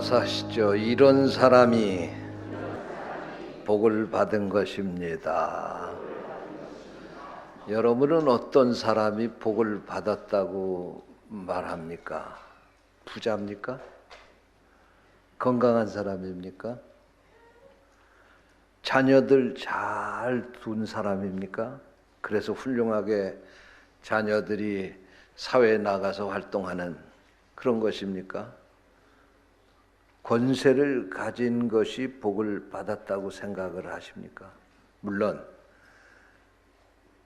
따라서 하시죠. 이런 사람이 복을 받은 것입니다. 여러분은 어떤 사람이 복을 받았다고 말합니까? 부자입니까? 건강한 사람입니까? 자녀들 잘 둔 사람입니까? 그래서 훌륭하게 자녀들이 사회에 나가서 활동하는 그런 것입니까? 권세를 가진 것이 복을 받았다고 생각을 하십니까? 물론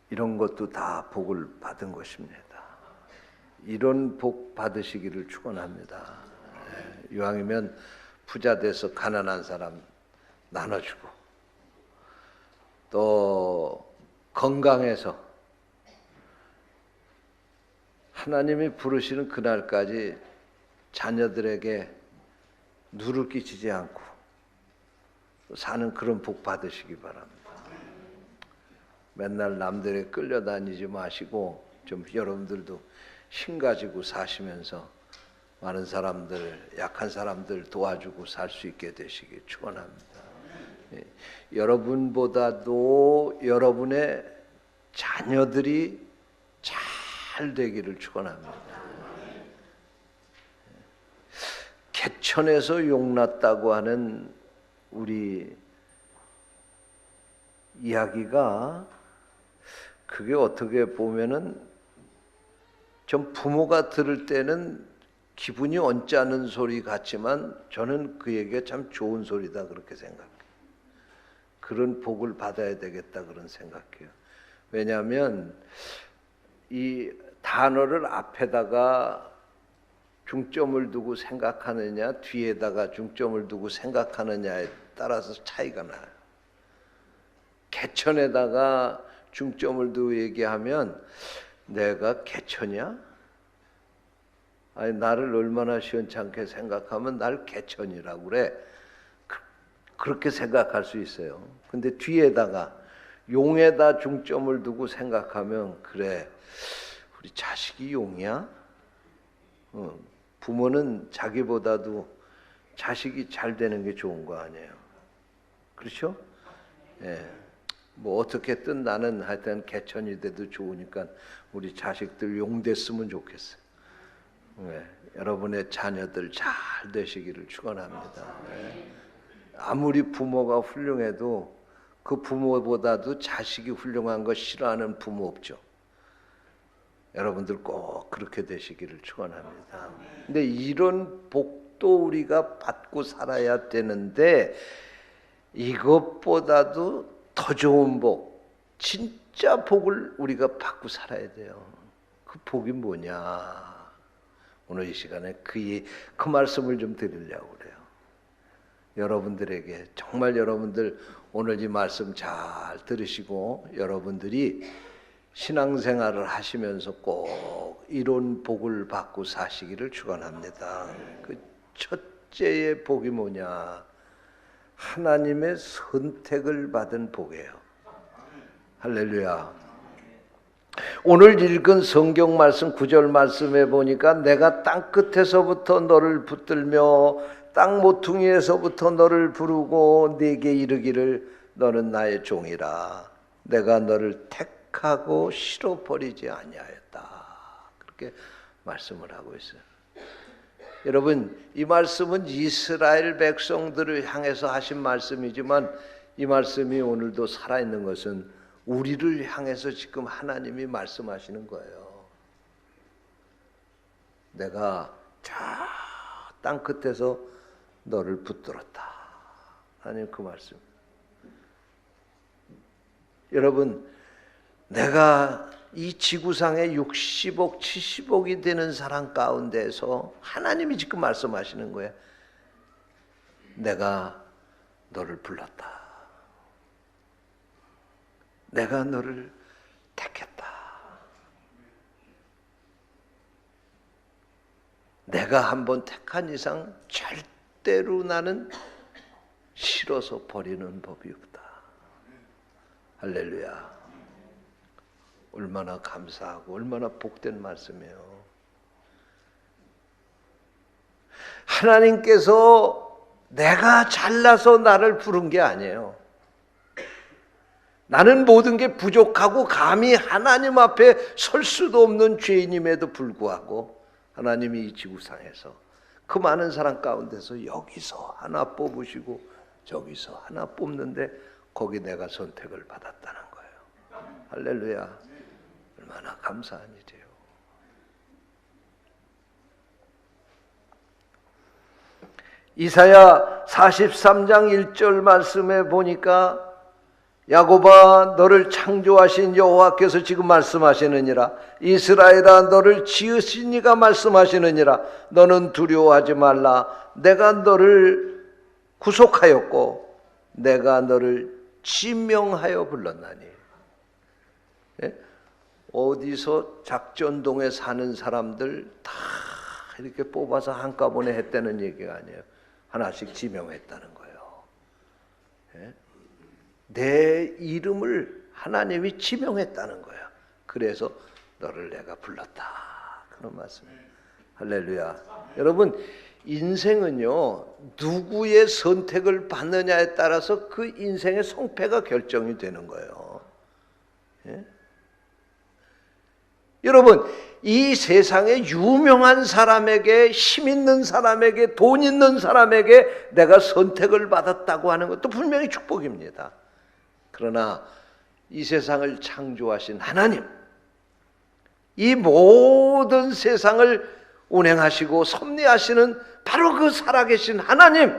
이런 것도 다 복을 받은 것입니다. 이런 복 받으시기를 축원합니다. 이왕이면 부자 돼서 가난한 사람 나눠주고, 또 건강해서 하나님이 부르시는 그날까지 자녀들에게 누를 끼치지 않고 사는 그런 복 받으시기 바랍니다. 맨날 남들에 끌려다니지 마시고 좀 여러분들도 힘 가지고 사시면서 많은 사람들, 약한 사람들 도와주고 살 수 있게 되시길 축원합니다. 여러분보다도 여러분의 자녀들이 잘 되기를 축원합니다. 개천에서 용났다고 하는 우리 이야기가, 그게 어떻게 보면은 좀 부모가 들을 때는 기분이 언짢은 소리 같지만 저는 그 얘기가 참 좋은 소리다 그렇게 생각해요. 그런 복을 받아야 되겠다 그런 생각해요. 왜냐하면 이 단어를 앞에다가 중점을 두고 생각하느냐 뒤에다가 중점을 두고 생각하느냐에 따라서 차이가 나요. 개천에다가 중점을 두고 얘기하면 내가 개천이야? 아니 나를 얼마나 시원찮게 생각하면 날 개천이라고 그래. 그렇게 생각할 수 있어요. 근데 뒤에다가 용에다 중점을 두고 생각하면 그래 우리 자식이 용이야? 부모는 자기보다도 자식이 잘 되는 게 좋은 거 아니에요. 그렇죠? 예. 뭐 어떻게든 나는 하여튼 개천이 돼도 좋으니까 우리 자식들 용 됐으면 좋겠어요. 예. 여러분의 자녀들 잘 되시기를 축원합니다. 예. 아무리 부모가 훌륭해도 그 부모보다도 자식이 훌륭한 거 싫어하는 부모 없죠. 여러분들 꼭 그렇게 되시기를 축원합니다. 근데 이런 복도 우리가 받고 살아야 되는데 이것보다도 더 좋은 복, 진짜 복을 우리가 받고 살아야 돼요. 그 복이 뭐냐? 오늘 이 시간에 그 말씀을 좀 드리려고 그래요. 여러분들에게 정말 여러분들 오늘 이 말씀 잘 들으시고 여러분들이 신앙생활을 하시면서 꼭 이런 복을 받고 사시기를 축원합니다. 그 첫째의 복이 뭐냐? 하나님의 선택을 받은 복이에요. 할렐루야. 오늘 읽은 성경 말씀 9절 말씀에 보니까 내가 땅 끝에서부터 너를 붙들며 땅 모퉁이에서부터 너를 부르고 네게 이르기를 너는 나의 종이라. 내가 너를 택하고 실어버리지 아니하였다. 그렇게 말씀을 하고 있어요. 여러분, 이 말씀은 이스라엘 백성들을 향해서 하신 말씀이지만 이 말씀이 오늘도 살아있는 것은 우리를 향해서 지금 하나님이 말씀하시는 거예요. 내가 저 땅 끝에서 너를 붙들었다. 하나님 그 말씀. 여러분, 내가 이 지구상에 60억, 70억이 되는 사람 가운데서 하나님이 지금 말씀하시는 거예요. 내가 너를 불렀다. 내가 너를 택했다. 내가 한번 택한 이상 절대로 나는 싫어서 버리는 법이 없다. 할렐루야. 얼마나 감사하고 얼마나 복된 말씀이에요. 하나님께서 내가 잘나서 나를 부른 게 아니에요. 나는 모든 게 부족하고 감히 하나님 앞에 설 수도 없는 죄인임에도 불구하고 하나님이 이 지구상에서 그 많은 사람 가운데서 여기서 하나 뽑으시고 저기서 하나 뽑는데 거기 내가 선택을 받았다는 거예요. 할렐루야. 얼마나 감사한 일이에요. 이사야 43장 1절 말씀에 보니까 야곱아 너를 창조하신 여호와께서 지금 말씀하시느니라. 이스라엘아 너를 지으신 이가 말씀하시느니라. 너는 두려워하지 말라. 내가 너를 구속하였고 내가 너를 지명하여 불렀나니. 예? 어디서 작전동에 사는 사람들 다 이렇게 뽑아서 한꺼번에 했다는 얘기가 아니에요. 하나씩 지명했다는 거예요. 예? 내 이름을 하나님이 지명했다는 거야. 그래서 너를 내가 불렀다. 그런 말씀이에요. 할렐루야. 여러분 인생은요 누구의 선택을 받느냐에 따라서 그 인생의 성패가 결정이 되는 거예요. 예? 여러분 이 세상에 유명한 사람에게 힘 있는 사람에게 돈 있는 사람에게 내가 선택을 받았다고 하는 것도 분명히 축복입니다. 그러나 이 세상을 창조하신 하나님, 이 모든 세상을 운행하시고 섭리하시는 바로 그 살아계신 하나님,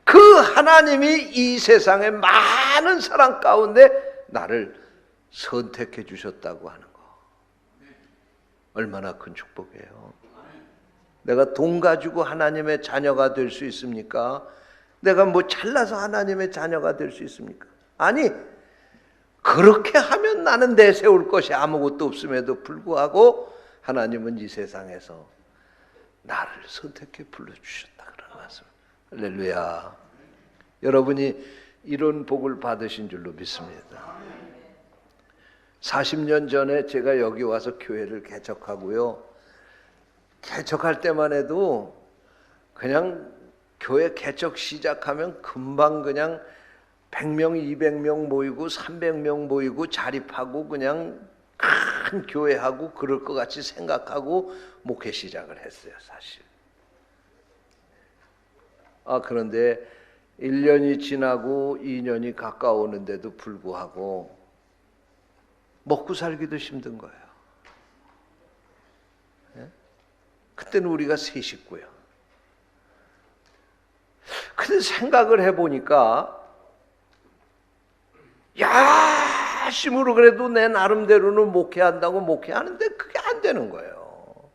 그 하나님이 이 세상의 많은 사람 가운데 나를 선택해 주셨다고 하는 거 얼마나 큰 축복이에요. 내가 돈 가지고 하나님의 자녀가 될 수 있습니까? 내가 뭐 잘나서 하나님의 자녀가 될 수 있습니까? 아니, 그렇게 하면 나는 내세울 것이 아무것도 없음에도 불구하고 하나님은 이 세상에서 나를 선택해 불러주셨다 그런 말씀. 할렐루야. 여러분이 이런 복을 받으신 줄로 믿습니다. 40년 전에 제가 여기 와서 교회를 개척하고요. 개척할 때만 해도 그냥 교회 개척 시작하면 금방 그냥 100명, 200명 모이고 300명 모이고 자립하고 그냥 큰 교회하고 그럴 것 같이 생각하고 목회 시작을 했어요, 사실. 그런데 1년이 지나고 2년이 가까우는데도 불구하고 먹고 살기도 힘든 거예요. 예? 그때는 우리가 세 식구예요. 근데 생각을 해보니까 야심으로 그래도 내 나름대로는 목회한다고 목회하는데 그게 안 되는 거예요.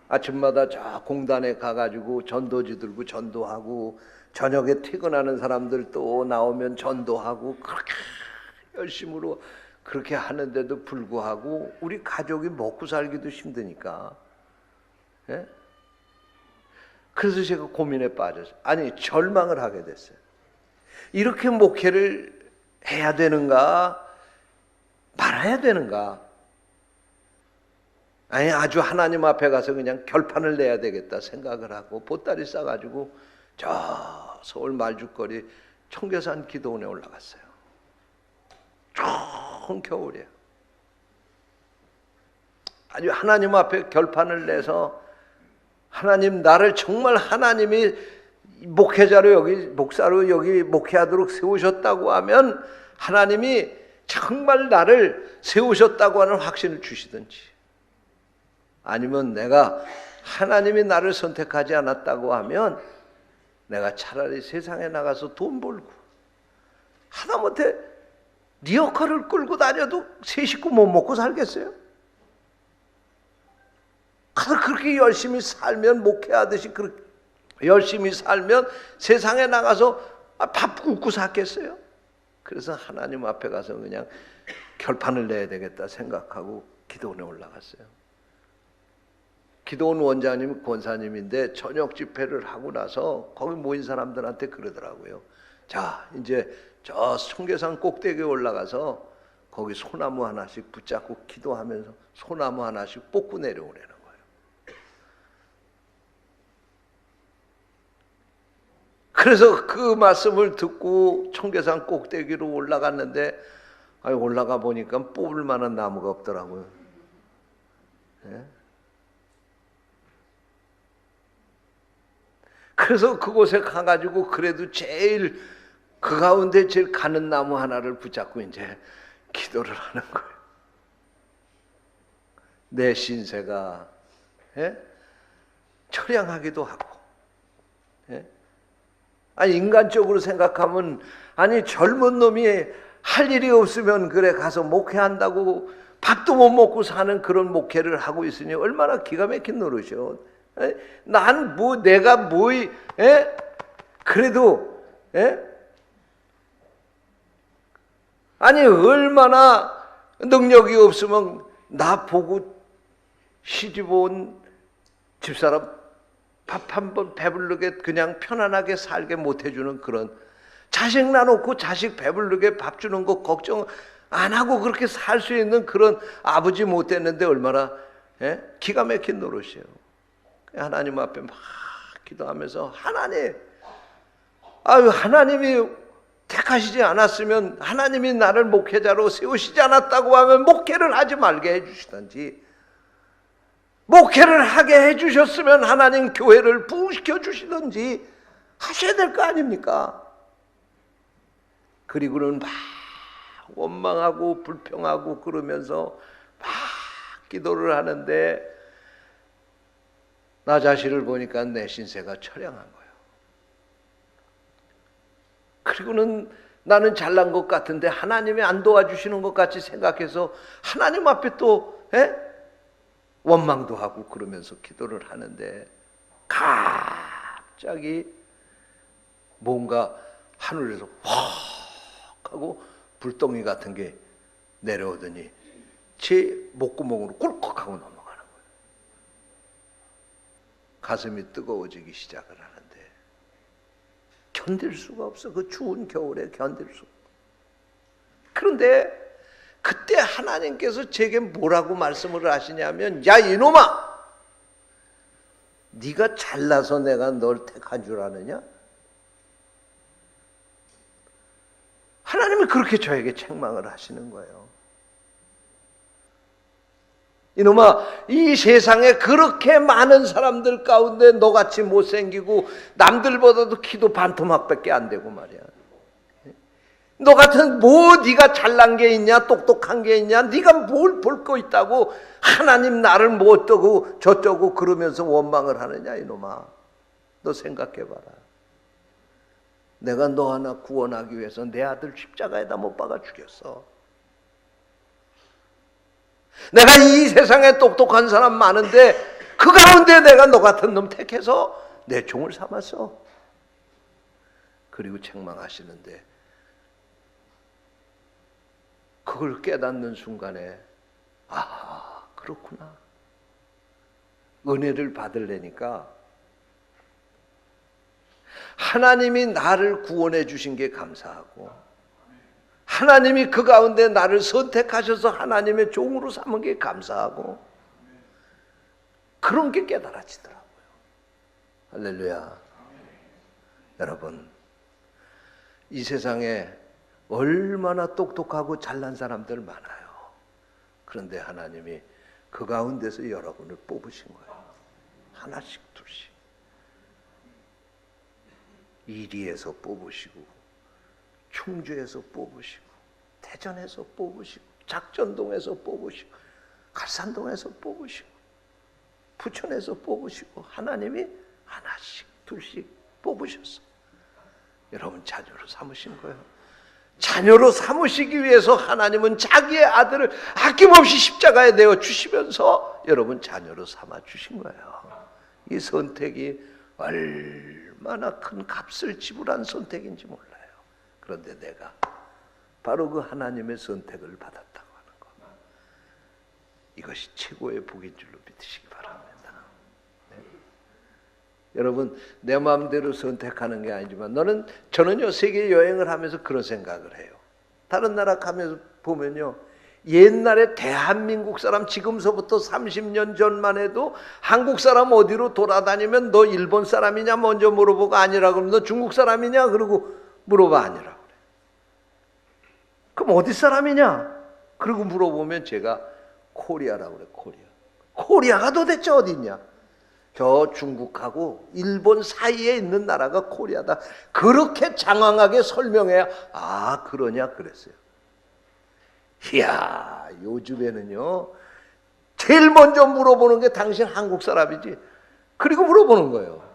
아침마다 저 공단에 가가지고 전도지 들고 전도하고 저녁에 퇴근하는 사람들 또 나오면 전도하고 그렇게 열심으로 그렇게 하는데도 불구하고 우리 가족이 먹고 살기도 힘드니까. 예? 그래서 제가 고민에 빠졌어요. 아니 절망을 하게 됐어요. 이렇게 목회를 해야 되는가 말아야 되는가. 아니 아주 하나님 앞에 가서 그냥 결판을 내야 되겠다 생각을 하고 보따리 싸가지고 저 서울 말죽거리 청계산 기도원에 올라갔어요. 좋은 겨울이에요. 아주 하나님 앞에 결판을 내서 하나님 나를 정말 하나님이 목회자로 여기 목사로 여기 목회하도록 세우셨다고 하면 하나님이 정말 나를 세우셨다고 하는 확신을 주시든지 아니면 내가 하나님이 나를 선택하지 않았다고 하면 내가 차라리 세상에 나가서 돈 벌고 하다못해 리어카를 끌고 다녀도 세 식구 못 먹고 살겠어요? 그렇게 열심히 살면 목회하듯이 그렇게 열심히 살면 세상에 나가서 밥 굶고 살겠어요? 그래서 하나님 앞에 가서 그냥 결판을 내야 되겠다 생각하고 기도원에 올라갔어요. 기도원 원장님 권사님인데 저녁 집회를 하고 나서 거기 모인 사람들한테 그러더라고요. 자 이제 저 청계산 꼭대기에 올라가서 거기 소나무 하나씩 붙잡고 기도하면서 소나무 하나씩 뽑고 내려오라는 거예요. 그래서 그 말씀을 듣고 청계산 꼭대기로 올라갔는데 올라가 보니까 뽑을 만한 나무가 없더라고요. 예? 그래서 그곳에 가가지고 그래도 제일 그 가운데 제일 가는 나무 하나를 붙잡고 이제 기도를 하는 거예요. 내 신세가 처량하기도 하고, 인간적으로 생각하면 젊은 놈이 할 일이 없으면 그래 가서 목회한다고 밥도 못 먹고 사는 그런 목회를 하고 있으니 얼마나 기가 막힌 노릇이요. 난 내가 그래도 얼마나 능력이 없으면 나 보고 시집 온 집사람 밥 한 번 배부르게 그냥 편안하게 살게 못 해주는 그런, 자식 낳아놓고 자식 배부르게 밥 주는 거 걱정 안 하고 그렇게 살 수 있는 그런 아버지 못 됐는데 얼마나 기가 막힌 노릇이에요. 하나님 앞에 막 기도하면서 하나님이 택하시지 않았으면, 하나님이 나를 목회자로 세우시지 않았다고 하면 목회를 하지 말게 해주시든지, 목회를 하게 해주셨으면 하나님 교회를 부흥시켜 주시든지 하셔야 될 거 아닙니까? 그리고는 막 원망하고 불평하고 그러면서 막 기도를 하는데 나 자신을 보니까 내 신세가 처량한 거예요. 그리고는 나는 잘난 것 같은데 하나님이 안 도와주시는 것 같이 생각해서 하나님 앞에 또 원망도 하고 그러면서 기도를 하는데 갑자기 뭔가 하늘에서 확 하고 불덩이 같은 게 내려오더니 제 목구멍으로 꿀꺽 하고 넘어가는 거예요. 가슴이 뜨거워지기 시작을 하는데 견딜 수가 없어. 그 추운 겨울에 견딜 수가. 그런데 그때 하나님께서 제게 뭐라고 말씀을 하시냐면, 야 이놈아, 네가 잘나서 내가 널 택한 줄 아느냐? 하나님이 그렇게 저에게 책망을 하시는 거예요. 이놈아, 이 세상에 그렇게 많은 사람들 가운데 너같이 못생기고 남들보다도 키도 반토막밖에 안 되고 말이야. 너 같은 네가 잘난 게 있냐, 똑똑한 게 있냐, 네가 뭘 볼 거 있다고 하나님 나를 뭐 어떠고 저쩌고 그러면서 원망을 하느냐. 이놈아, 너 생각해봐라. 내가 너 하나 구원하기 위해서 내 아들 십자가에다 못 박아 죽였어. 내가 이 세상에 똑똑한 사람 많은데 그 가운데 내가 너 같은 놈 택해서 내 종을 삼았어. 그리고 책망하시는데 그걸 깨닫는 순간에 그렇구나. 은혜를 받으려니까 하나님이 나를 구원해 주신 게 감사하고, 하나님이 그 가운데 나를 선택하셔서 하나님의 종으로 삼은 게 감사하고, 그런 게 깨달아지더라고요. 할렐루야. 여러분, 이 세상에 얼마나 똑똑하고 잘난 사람들 많아요. 그런데 하나님이 그 가운데서 여러분을 뽑으신 거예요. 하나씩 둘씩. 이리에서 뽑으시고, 충주에서 뽑으시고, 대전에서 뽑으시고, 작전동에서 뽑으시고, 갈산동에서 뽑으시고, 부천에서 뽑으시고, 하나님이 하나씩 둘씩 뽑으셨어요. 여러분 자녀로 삼으신 거예요. 자녀로 삼으시기 위해서 하나님은 자기의 아들을 아낌없이 십자가에 내어 주시면서 여러분 자녀로 삼아 주신 거예요. 이 선택이 얼마나 큰 값을 지불한 선택인지 몰라요. 그런데 내가 바로 그 하나님의 선택을 받았다고 하는 것, 이것이 최고의 복인 줄로 믿으시기 바랍니다. 여러분, 내 마음대로 선택하는 게 아니지만 저는요 세계 여행을 하면서 그런 생각을 해요. 다른 나라 가면서 보면요, 옛날에 대한민국 사람, 지금서부터 30년 전만 해도 한국 사람 어디로 돌아다니면 너 일본 사람이냐 먼저 물어보고 아니라 그러면 너 중국 사람이냐 그러고 물어봐 아니라 그래. 그럼 어디 사람이냐 그러고 물어보면 제가 코리아라고 그래. 코리아가 도대체 어디 있냐? 저 중국하고 일본 사이에 있는 나라가 코리아다. 그렇게 장황하게 설명해야 아 그러냐 그랬어요. 이야, 요즘에는요, 제일 먼저 물어보는 게 당신 한국 사람이지. 그리고 물어보는 거예요.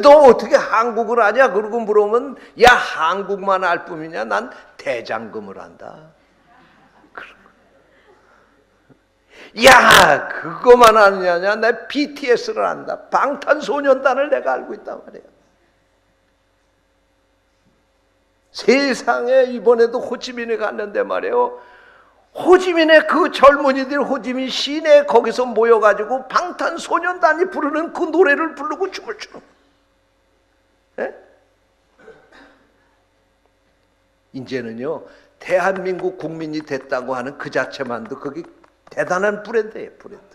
너 어떻게 한국을 아냐? 그러고 물어보면, 야, 한국만 알 뿐이냐? 난 대장금을 안다. 야, 그거만 아느냐? 나 BTS를 안다. 방탄소년단을 내가 알고 있단 말이에요. 세상에 이번에도 호치민에 갔는데 말이에요. 호치민의 그 젊은이들 호치민 시내 거기서 모여가지고 방탄소년단이 부르는 그 노래를 부르고 춤을 추는 거예요. 이제는요 대한민국 국민이 됐다고 하는 그 자체만도 그게 대단한 브랜드예요. 브랜드.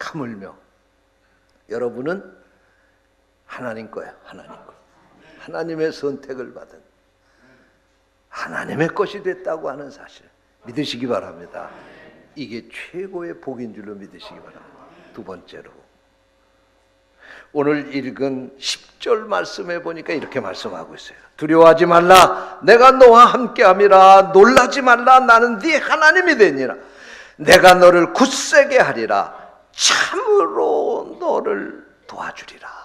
하물며 여러분은 하나님 거야. 하나님 거. 하나님의 선택을 받은 하나님의 것이 됐다고 하는 사실 믿으시기 바랍니다. 이게 최고의 복인 줄로 믿으시기 바랍니다. 두 번째로 오늘 읽은 10절 말씀해 보니까 이렇게 말씀하고 있어요. 두려워하지 말라. 내가 너와 함께함이라. 놀라지 말라. 나는 네 하나님이 되니라. 내가 너를 굳세게 하리라. 참으로 너를 도와주리라.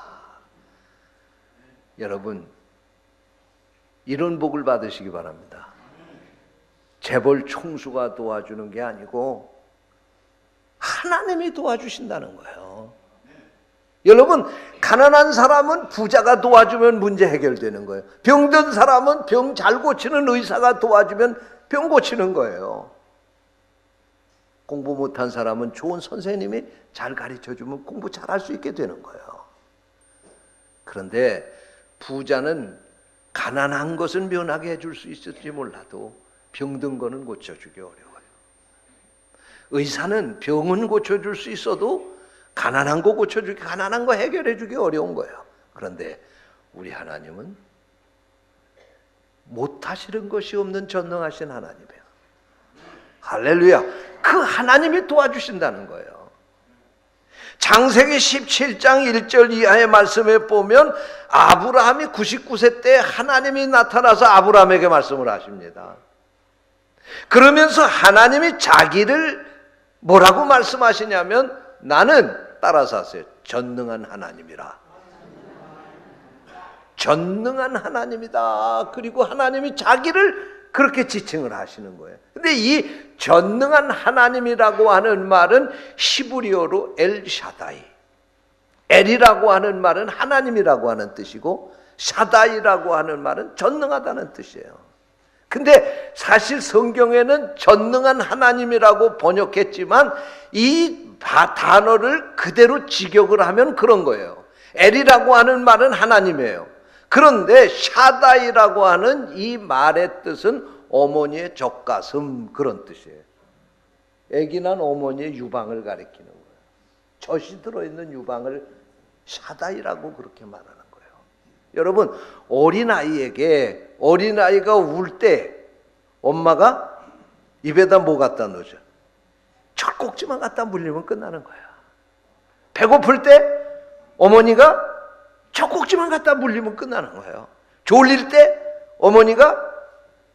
여러분 이런 복을 받으시기 바랍니다. 재벌 총수가 도와주는 게 아니고 하나님이 도와주신다는 거예요. 여러분 가난한 사람은 부자가 도와주면 문제 해결되는 거예요. 병든 사람은 병 잘 고치는 의사가 도와주면 병 고치는 거예요. 공부 못한 사람은 좋은 선생님이 잘 가르쳐주면 공부 잘할 수 있게 되는 거예요. 그런데 부자는 가난한 것은 면하게 해줄 수 있을지 몰라도 병든 거는 고쳐주기 어려워요. 의사는 병은 고쳐줄 수 있어도 가난한 거 고쳐주기, 가난한 거 해결해주기 어려운 거예요. 그런데 우리 하나님은 못하시는 것이 없는 전능하신 하나님이에요. 할렐루야. 그 하나님이 도와주신다는 거예요. 창세기 17장 1절 이하의 말씀에 보면 아브라함이 99세 때 하나님이 나타나서 아브라함에게 말씀을 하십니다. 그러면서 하나님이 자기를 뭐라고 말씀하시냐면 나는 따라서 하세요. 전능한 하나님이라. 전능한 하나님이다. 그리고 하나님이 자기를 그렇게 지칭을 하시는 거예요. 근데 이 전능한 하나님이라고 하는 말은 히브리어로 엘샤다이. 엘이라고 하는 말은 하나님이라고 하는 뜻이고 샤다이라고 하는 말은 전능하다는 뜻이에요. 근데 사실 성경에는 전능한 하나님이라고 번역했지만 이 단어를 그대로 직역을 하면 그런 거예요. 엘이라고 하는 말은 하나님이에요. 그런데 샤다이라고 하는 이 말의 뜻은 어머니의 젖가슴 그런 뜻이에요. 아기 난 어머니의 유방을 가리키는 거예요. 젖이 들어있는 유방을 샤다이라고 그렇게 말하는 거예요. 여러분 어린아이에게 어린아이가 울 때 엄마가 입에다 뭐 갖다 놓죠? 젖꼭지만 갖다 물리면 끝나는 거야. 배고플 때 어머니가 젖꼭지만 갖다 물리면 끝나는 거예요. 졸릴 때 어머니가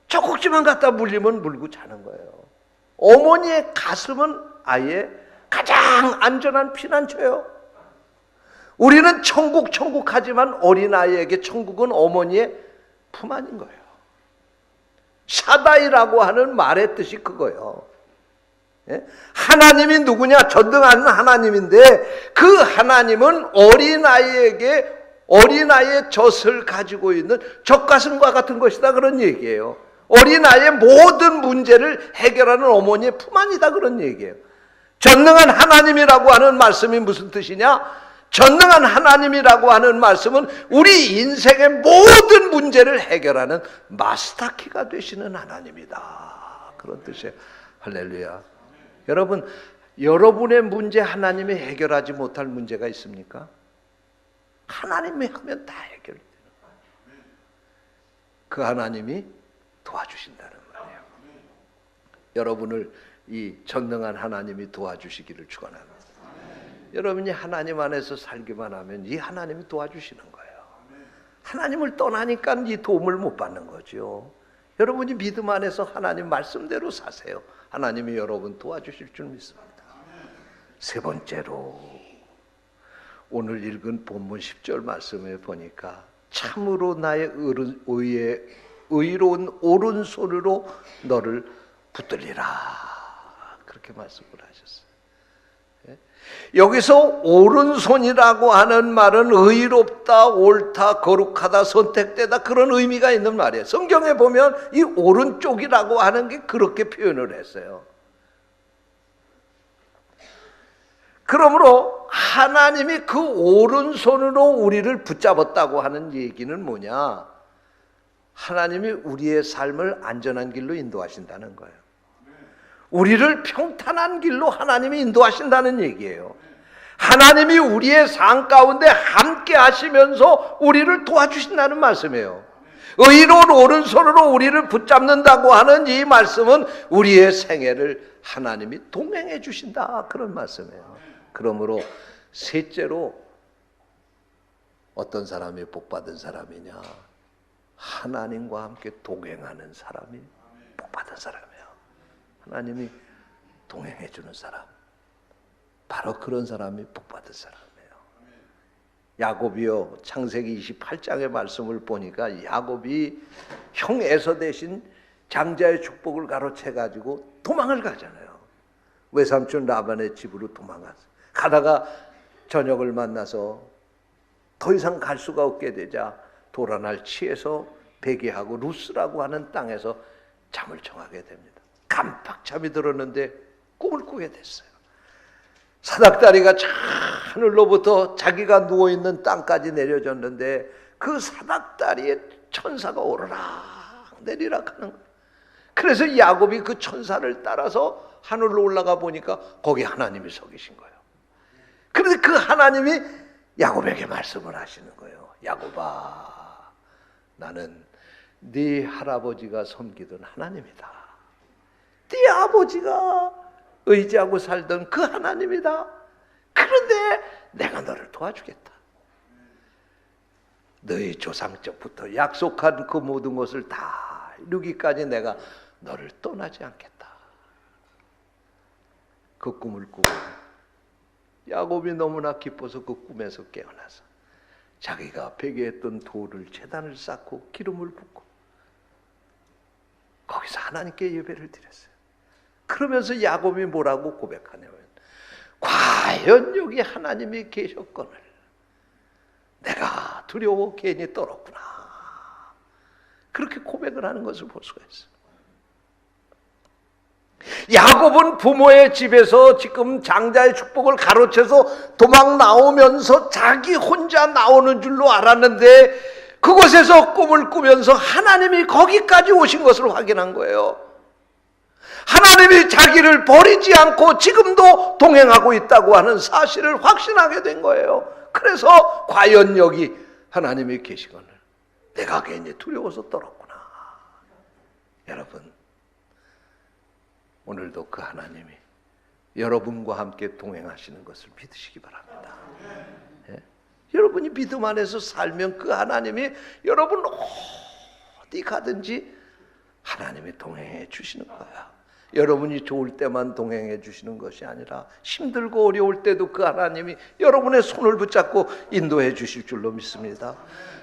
젖꼭지만 갖다 물리면 물고 자는 거예요. 어머니의 가슴은 아예 가장 안전한 피난처예요. 우리는 천국 하지만 어린아이에게 천국은 어머니의 품 안인 거예요. 샤다이라고 하는 말의 뜻이 그거예요. 하나님이 누구냐? 전능한 하나님인데 그 하나님은 어린아이에게 어린아이의 젖을 가지고 있는 젖가슴과 같은 것이다 그런 얘기예요. 어린아이의 모든 문제를 해결하는 어머니의 품 안이다 그런 얘기예요. 전능한 하나님이라고 하는 말씀이 무슨 뜻이냐? 전능한 하나님이라고 하는 말씀은 우리 인생의 모든 문제를 해결하는 마스터키가 되시는 하나님이다. 그런 뜻이에요. 할렐루야. 여러분, 여러분의 문제 하나님이 해결하지 못할 문제가 있습니까? 하나님이 하면 다 해결돼요. 그 하나님이 도와주신다는 말이에요. 여러분을 이 전능한 하나님이 도와주시기를 축원합니다. 여러분이 하나님 안에서 살기만 하면 이 하나님이 도와주시는 거예요. 하나님을 떠나니까 이 도움을 못 받는 거죠. 여러분이 믿음 안에서 하나님 말씀대로 사세요. 하나님이 여러분 도와주실 줄 믿습니다. 세 번째로 오늘 읽은 본문 10절 말씀에 보니까 참으로 나의 의로운 오른손으로 너를 붙들리라, 그렇게 말씀을 하셨어요. 여기서 오른손이라고 하는 말은 의롭다, 옳다, 거룩하다, 선택되다, 그런 의미가 있는 말이에요. 성경에 보면 이 오른쪽이라고 하는 게 그렇게 표현을 했어요. 그러므로 하나님이 그 오른손으로 우리를 붙잡았다고 하는 얘기는 뭐냐? 하나님이 우리의 삶을 안전한 길로 인도하신다는 거예요. 우리를 평탄한 길로 하나님이 인도하신다는 얘기예요. 하나님이 우리의 삶 가운데 함께 하시면서 우리를 도와주신다는 말씀이에요. 의로운 오른손으로 우리를 붙잡는다고 하는 이 말씀은 우리의 생애를 하나님이 동행해 주신다, 그런 말씀이에요. 그러므로 셋째로 어떤 사람이 복받은 사람이냐? 하나님과 함께 동행하는 사람이 복받은 사람이에요. 하나님이 동행해 주는 사람, 바로 그런 사람이 복받은 사람이에요. 야곱이요, 창세기 28장의 말씀을 보니까 야곱이 형 에서 대신 장자의 축복을 가로채 가지고 도망을 가잖아요. 외삼촌 라반의 집으로 도망갔어요. 가다가 저녁을 만나서 더 이상 갈 수가 없게 되자 도란을 치해서 베개하고 루스라고 하는 땅에서 잠을 청하게 됩니다. 깜빡잠이 들었는데 꿈을 꾸게 됐어요. 사닥다리가 저 하늘로부터 자기가 누워있는 땅까지 내려졌는데 그 사닥다리에 천사가 오르락 내리락 하는 거예요. 그래서 야곱이 그 천사를 따라서 하늘로 올라가 보니까 거기 하나님이 서 계신 거예요. 그런데 그 하나님이 야곱에게 말씀을 하시는 거예요. 야곱아, 나는 네 할아버지가 섬기던 하나님이다. 네 아버지가 의지하고 살던 그 하나님이다. 그런데 내가 너를 도와주겠다. 너희 조상적부터 약속한 그 모든 것을 다 이루기까지 내가 너를 떠나지 않겠다. 그 꿈을 꾸고 야곱이 너무나 기뻐서 그 꿈에서 깨어나서 자기가 베개했던 돌을 제단을 쌓고 기름을 붓고 거기서 하나님께 예배를 드렸어요. 그러면서 야곱이 뭐라고 고백하냐면, 과연 여기 하나님이 계셨거늘 내가 두려워 괜히 떨었구나, 그렇게 고백을 하는 것을 볼 수가 있어요. 야곱은 부모의 집에서 지금 장자의 축복을 가로채서 도망 나오면서 자기 혼자 나오는 줄로 알았는데 그곳에서 꿈을 꾸면서 하나님이 거기까지 오신 것을 확인한 거예요. 하나님이 자기를 버리지 않고 지금도 동행하고 있다고 하는 사실을 확신하게 된 거예요. 그래서 과연 여기 하나님이 계시거늘 내가 괜히 두려워서 떨었구나. 여러분, 오늘도 그 하나님이 여러분과 함께 동행하시는 것을 믿으시기 바랍니다. 예? 여러분이 믿음 안에서 살면 그 하나님이 여러분 어디 가든지 하나님이 동행해 주시는 거야. 여러분이 좋을 때만 동행해 주시는 것이 아니라 힘들고 어려울 때도 그 하나님이 여러분의 손을 붙잡고 인도해 주실 줄로 믿습니다.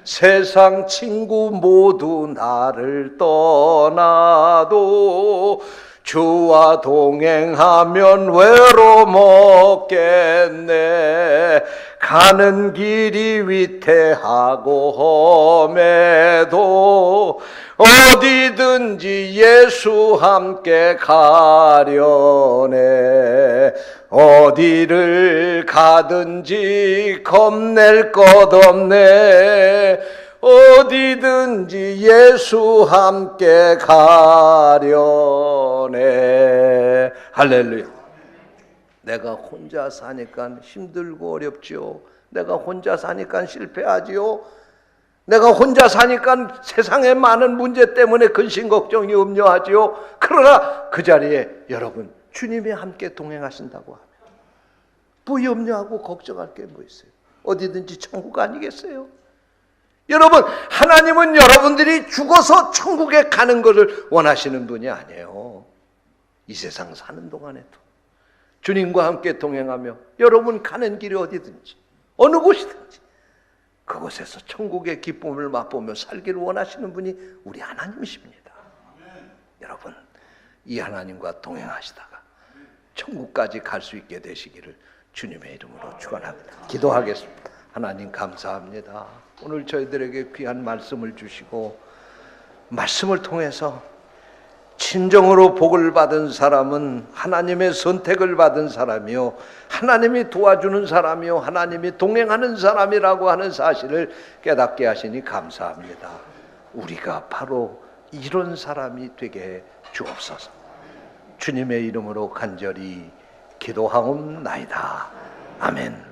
세상 친구 모두 나를 떠나도 주와 동행하면 외로움 없겠네. 가는 길이 위태하고 험해도 어디든지 예수 함께 가려네. 어디를 가든지 겁낼 것 없네. 어디든지 예수 함께 가려네. 할렐루야. 내가 혼자 사니까 힘들고 어렵지요. 내가 혼자 사니까 실패하지요. 내가 혼자 사니까 세상의 많은 문제 때문에 근심 걱정이 염려하지요. 그러나 그 자리에 여러분 주님이 함께 동행하신다고 하면 뭐 염려하고 걱정할 게 뭐 있어요? 어디든지 천국 아니겠어요? 여러분, 하나님은 여러분들이 죽어서 천국에 가는 것을 원하시는 분이 아니에요. 이 세상 사는 동안에도 주님과 함께 동행하며 여러분 가는 길이 어디든지 어느 곳이든지 그곳에서 천국의 기쁨을 맛보며 살기를 원하시는 분이 우리 하나님이십니다. 여러분, 이 하나님과 동행하시다가 천국까지 갈 수 있게 되시기를 주님의 이름으로 축원합니다. 기도하겠습니다. 하나님 감사합니다. 오늘 저희들에게 귀한 말씀을 주시고 말씀을 통해서 진정으로 복을 받은 사람은 하나님의 선택을 받은 사람이요, 하나님이 도와주는 사람이요, 하나님이 동행하는 사람이라고 하는 사실을 깨닫게 하시니 감사합니다. 우리가 바로 이런 사람이 되게 주옵소서. 주님의 이름으로 간절히 기도하옵나이다. 아멘.